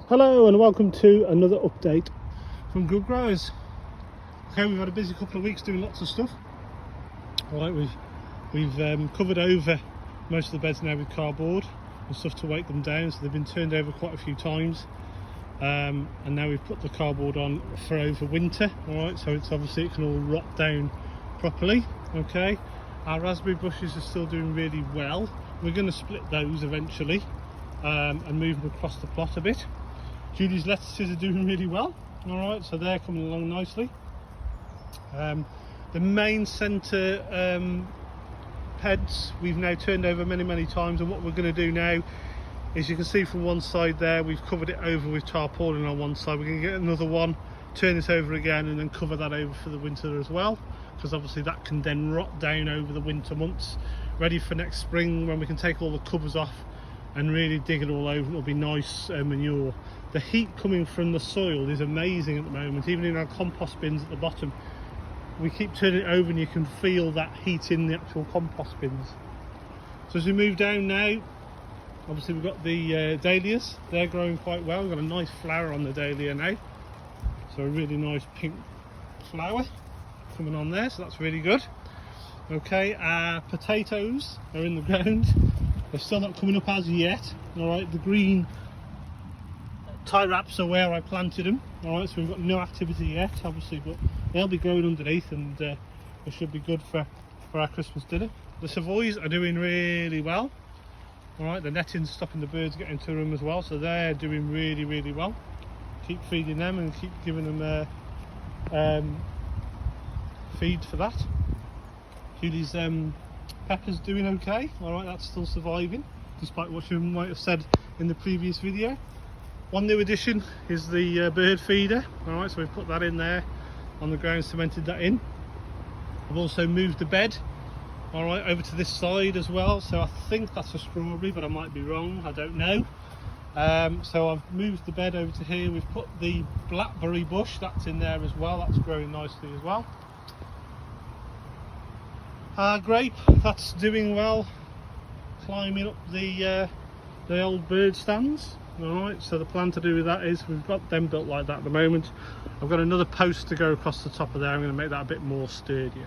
Hello and welcome to another update from Good Growers. Okay, we've had a busy couple of weeks doing lots of stuff. Alright, we've covered over most of the beds now with cardboard and stuff to weight them down, so they've been turned over quite a few times. And now we've put the cardboard on for over winter. Alright, so it's obviously it can all rot down properly. Okay, our raspberry bushes are still doing really well. We're going to split those eventually and move them across the plot a bit. Julie's lettuces are doing really well. Alright, so they're coming along nicely. The main centre beds we've now turned over many times, and what we're going to do now is, you can see from one side there, we've covered it over with tarpaulin on one side. We're going to get another one, turn this over again, and then cover that over for the winter as well, because obviously that can then rot down over the winter months, ready for next spring when we can take all the covers off and really dig it all over. It'll be nice manure. The heat coming from the soil is amazing at the moment. Even in our compost bins at the bottom, we keep turning it over and you can feel that heat in the actual compost bins. So as we move down now, obviously we've got the dahlias. They're growing quite well. We've got a nice flower on the dahlia now, so a really nice pink flower coming on there, so that's really good. Okay, our potatoes are in the ground. They're still not coming up as yet. Alright, the green tie wraps are where I planted them. Alright, so we've got no activity yet, obviously, but they'll be growing underneath, and they should be good for our Christmas dinner. The savoys are doing really well. Alright, the netting's stopping the birds getting to them as well, so they're doing really well. Keep feeding them and keep giving them feed for that. Julie's pepper's doing okay. Alright, that's still surviving, despite what you might have said in the previous video. One new addition is the bird feeder. Alright, so we've put that in there on the ground, cemented that in. I've also moved the bed, alright, over to this side as well. So I think that's a strawberry, but I might be wrong, I don't know. So I've moved the bed over to here. We've put the blackberry bush, that's in there as well. That's growing nicely as well. Grape, that's doing well, climbing up the old bird stands. Alright, so the plan to do with that is, we've got them built like that at the moment. I've got another post to go across the top of there. I'm going to make that a bit more sturdier.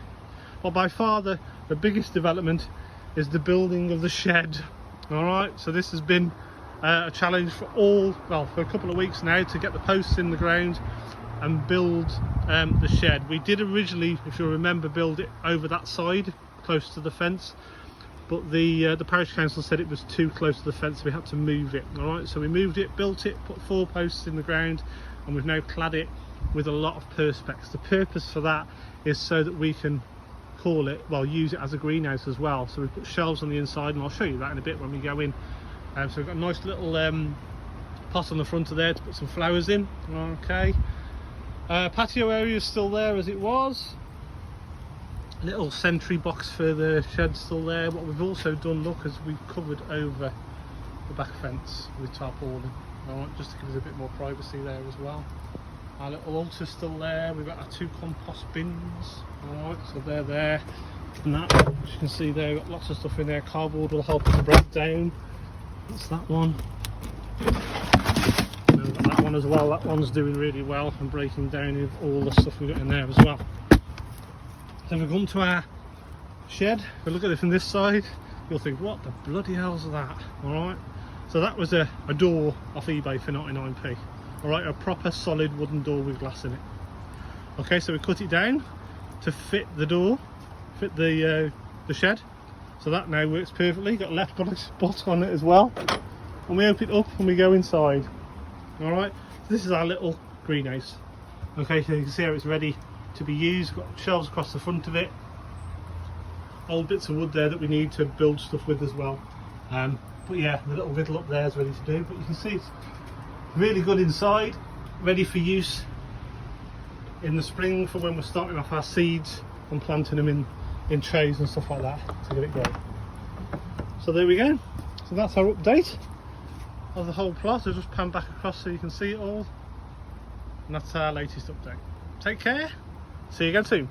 Well, by far the biggest development is the building of the shed. Alright, so this has been a challenge for a couple of weeks now, to get the posts in the ground and build the shed. We did originally, if you remember, build it over that side close to the fence, but the parish council said it was too close to the fence, so we had to move it. Alright, so we moved it, built it, put 4 posts in the ground, and we've now clad it with a lot of perspex. The purpose for that is so that we can use it as a greenhouse as well. So we put shelves on the inside, and I'll show you that in a bit when we go in. So we've got a nice little pot on the front of there to put some flowers in. Okay, patio area is still there as it was. Little sentry box for the shed still there. What we've also done, look, is we've covered over the back fence with tarpaulin. Alright, just to give us a bit more privacy there as well. Our little altar's still there. We've got our 2 compost bins. Alright, so they're there. And that, as you can see there, we've got lots of stuff in there. Cardboard will help it to break down. That's that one. And we've got that one as well. That one's doing really well and breaking down with all the stuff we've got in there as well. Then we've gone to our shed. If we look at it from this side, you'll think, what the bloody hell's that? Alright, so that was a door off eBay for 99p. Alright, a proper solid wooden door with glass in it. Okay, so we cut it down to fit the door, fit the shed. So that now works perfectly. Got a left spot on it as well. And we open it up and we go inside. Alright, so this is our little greenhouse. Okay, so you can see how it's ready to be used. Got shelves across the front of it, old bits of wood there that we need to build stuff with as well. But yeah, the little riddle up there is ready to do. But you can see it's really good inside, ready for use in the spring for when we're starting off our seeds and planting them in trays and stuff like that to get it going. So there we go. So that's our update of the whole plot. I'll just pan back across so you can see it all, and that's our latest update. Take care. See you again soon.